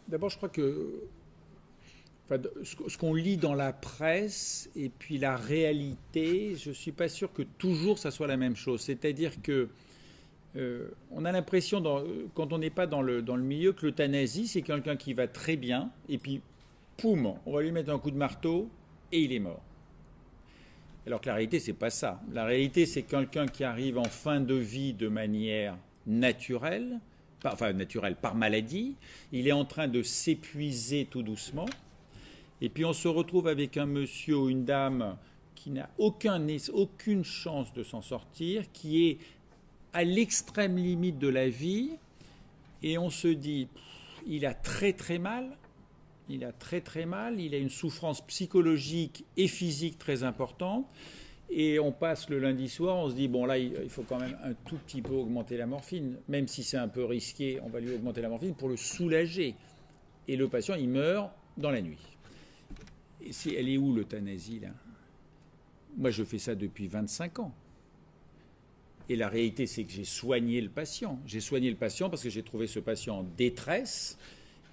D'abord, je crois que enfin, ce qu'on lit dans la presse et puis la réalité, je ne suis pas sûr que toujours ça soit la même chose. C'est-à-dire que on a l'impression, quand on n'est pas dans le milieu, que l'euthanasie, c'est quelqu'un qui va très bien, et puis, poum, on va lui mettre un coup de marteau, et il est mort. Alors que la réalité, c'est pas ça. La réalité, c'est quelqu'un qui arrive en fin de vie de manière naturelle, enfin naturelle par maladie. Il est en train de s'épuiser tout doucement. Et puis on se retrouve avec un monsieur ou une dame qui n'a aucune chance de s'en sortir, qui est à l'extrême limite de la vie, et on se dit, il a très très mal, il a très très mal, il a une souffrance psychologique et physique très importante, et on passe le lundi soir, on se dit, bon là, il faut quand même un tout petit peu augmenter la morphine, même si c'est un peu risqué, on va lui augmenter la morphine pour le soulager. Et le patient, il meurt dans la nuit. Et elle est où l'euthanasie, là? Moi, je fais ça depuis 25 ans. Et la réalité, c'est que j'ai soigné le patient. J'ai soigné le patient parce que j'ai trouvé ce patient en détresse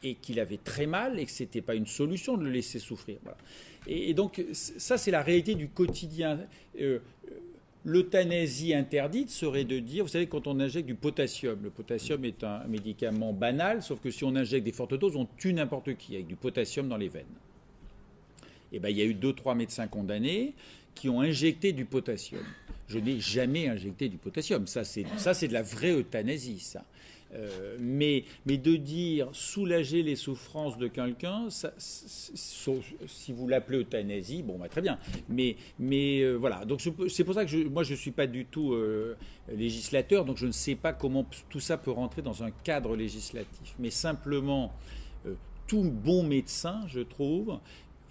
et qu'il avait très mal et que ce n'était pas une solution de le laisser souffrir. Voilà. Et donc, ça, c'est la réalité du quotidien. L'euthanasie interdite serait de dire, vous savez, quand on injecte du potassium, le potassium est un médicament banal, sauf que si on injecte des fortes doses, on tue n'importe qui avec du potassium dans les veines. Et bien, il y a eu 2-3 médecins condamnés qui ont injecté du potassium. Je n'ai jamais injecté du potassium. Ça, c'est de la vraie euthanasie, ça. Mais de dire soulager les souffrances de quelqu'un, si vous l'appelez euthanasie, bon, bah, très bien. Mais voilà. Donc c'est pour ça que moi, je ne suis pas du tout législateur, donc je ne sais pas comment tout ça peut rentrer dans un cadre législatif. Mais simplement, tout bon médecin, je trouve,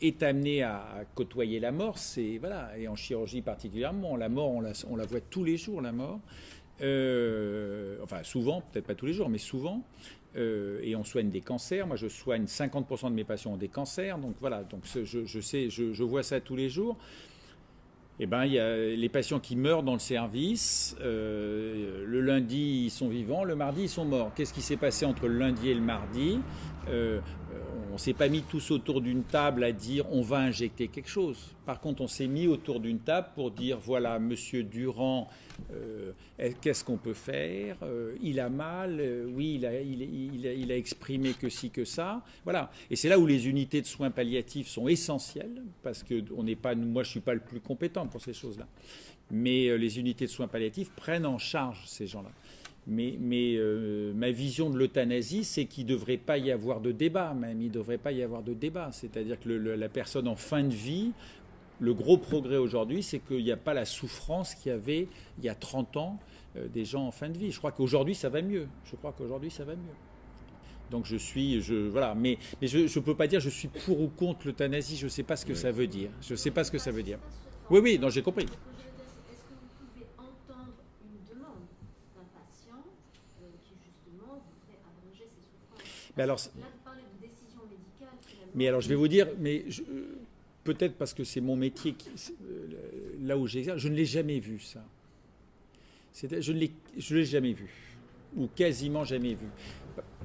est amené à côtoyer la mort, voilà, et en chirurgie particulièrement, la mort, on la voit tous les jours, la mort. Enfin, souvent, peut-être pas tous les jours, mais souvent. Et on soigne des cancers. Moi, je soigne 50% de mes patients ont des cancers. Donc voilà, donc je vois ça tous les jours. Eh ben, il y a les patients qui meurent dans le service. Le lundi, ils sont vivants. Le mardi, ils sont morts. Qu'est-ce qui s'est passé entre le lundi et le mardi? On ne s'est pas mis tous autour d'une table à dire on va injecter quelque chose. Par contre, on s'est mis autour d'une table pour dire voilà, monsieur Durand, qu'est-ce qu'on peut faire? Il a mal, oui, il a exprimé que ci, que ça. Voilà. Et c'est là où les unités de soins palliatifs sont essentielles, parce que moi, je ne suis pas le plus compétent pour ces choses-là. Mais les unités de soins palliatifs prennent en charge ces gens-là. Mais ma vision de l'euthanasie, c'est qu'il ne devrait pas y avoir de débat, même. Il ne devrait pas y avoir de débat. C'est-à-dire que la personne en fin de vie, le gros progrès aujourd'hui, c'est qu'il n'y a pas la souffrance qu'il y avait il y a 30 ans des gens en fin de vie. Je crois qu'aujourd'hui, ça va mieux. Donc voilà. Mais je ne peux pas dire je suis pour ou contre l'euthanasie. Je ne sais pas ce que ça veut dire. Je ne sais pas ce que ça veut dire. Oui, oui, non, j'ai compris. Ce que je veux dire, c'est est-ce que vous pouvez entendre une demande d'un patient qui justement voudrait abréger ses souffrances? Mais alors, Là, vous parlez de décision médicale finalement. mais alors je vais vous dire, peut-être parce que c'est mon métier, là où j'exerce, je ne l'ai jamais vu ça. Je ne l'ai jamais vu, ou quasiment jamais vu.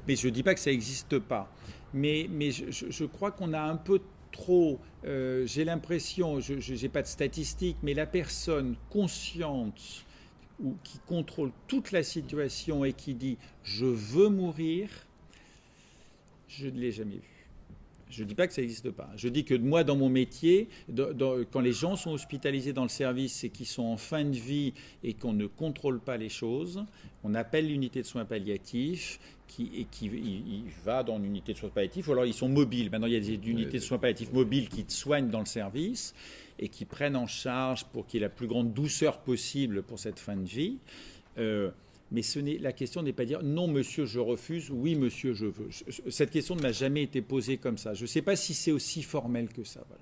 Mais je ne dis pas que ça n'existe pas. Mais je crois qu'on a un peu trop, j'ai l'impression, je n'ai pas de statistiques, mais la personne consciente ou qui contrôle toute la situation et qui dit je veux mourir, je ne l'ai jamais vu. Je ne dis pas que ça n'existe pas. Je dis que moi, dans mon métier, quand les gens sont hospitalisés dans le service et qu'ils sont en fin de vie et qu'on ne contrôle pas les choses, on appelle l'unité de soins palliatifs il va dans l'unité de soins palliatifs, ou alors ils sont mobiles. Maintenant, il y a des unités de soins palliatifs mobiles qui te soignent dans le service et qui prennent en charge pour qu'il y ait la plus grande douceur possible pour cette fin de vie. Mais la question n'est pas de dire non monsieur je refuse, oui monsieur je veux. Cette question ne m'a jamais été posée comme ça. Je ne sais pas si c'est aussi formel que ça. Voilà.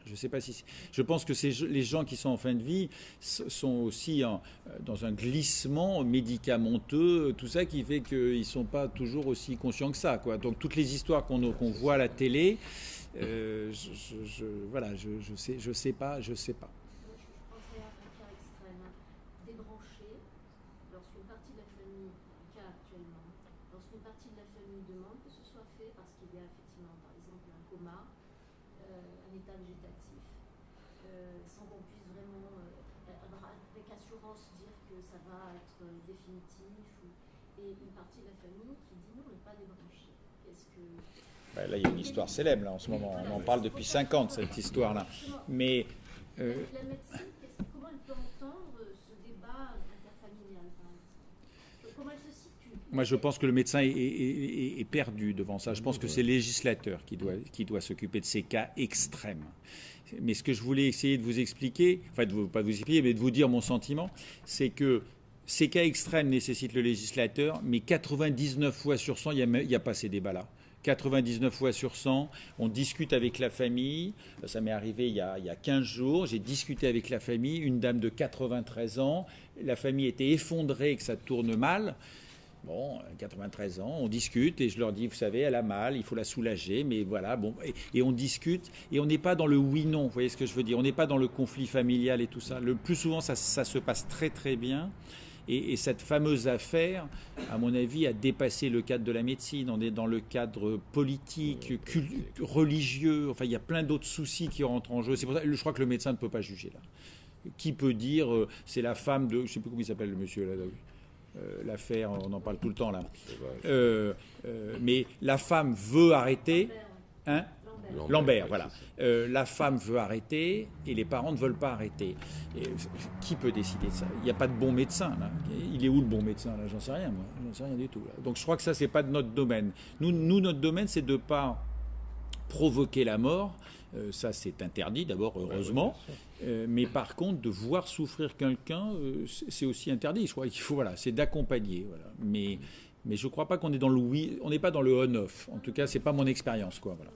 Je pense que les gens qui sont en fin de vie sont aussi dans un glissement médicamenteux, tout ça qui fait qu'ils ne sont pas toujours aussi conscients que ça, quoi. Donc toutes les histoires qu'on voit à la télé, voilà, je sais pas. Débranché, lorsqu'une partie de la famille, le cas actuellement, lorsqu'une partie de la famille demande que ce soit fait, parce qu'il y a effectivement, par exemple, un coma, un état végétatif, sans qu'on puisse vraiment, avec assurance, dire que ça va être définitif, et une partie de la famille qui dit non, ne pas débrancher. Qu'est-ce que... Ben là, il y a une histoire célèbre là, en ce moment. On en parle depuis 5 ans de cette histoire-là. Mais la médecine, comment elle peut entendre ce débat interfamilial, par exemple? Comment elle se situe? moi, je pense que le médecin est perdu devant ça. Je pense que c'est le législateur qui doit s'occuper de ces cas extrêmes. Mais ce que je voulais essayer de vous expliquer, enfin, pas de vous expliquer, mais de vous dire mon sentiment, c'est que ces cas extrêmes nécessitent le législateur, mais 99 fois sur 100, il n'y a pas ces débats-là. 99 fois sur 100, on discute avec la famille. Ça m'est arrivé il y a 15 jours. J'ai discuté avec la famille, une dame de 93 ans. La famille était effondrée que ça tourne mal. Bon, 93 ans, on discute et je leur dis, vous savez, elle a mal, il faut la soulager, mais voilà, bon, et on discute et on n'est pas dans le oui-non, vous voyez ce que je veux dire, on n'est pas dans le conflit familial et tout ça. Le plus souvent, ça se passe très très bien. Et cette fameuse affaire, à mon avis, a dépassé le cadre de la médecine. On est dans le cadre politique, religieux. Enfin, il y a plein d'autres soucis qui rentrent en jeu. C'est pour ça que je crois que le médecin ne peut pas juger là. Qui peut dire, c'est la femme de... Je ne sais plus comment il s'appelle le monsieur là. L'affaire, on en parle tout le temps là. Mais la femme veut arrêter... Hein ? Lambert, voilà. La femme veut arrêter et les parents ne veulent pas arrêter. Et qui peut décider de ça? Il n'y a pas de bon médecin, là. Il est où le bon médecin, là? J'en sais rien, moi. J'en sais rien du tout, là. Donc je crois que ça, c'est pas de notre domaine. Nous notre domaine, c'est de ne pas provoquer la mort. Ça, c'est interdit, d'abord, heureusement. Mais par contre, de voir souffrir quelqu'un, c'est aussi interdit. Je crois qu'il faut, voilà, c'est d'accompagner. Voilà. Mais je ne crois pas qu'on est dans le oui, on n'est pas dans le on-off. En tout cas, ce n'est pas mon expérience, quoi. Voilà.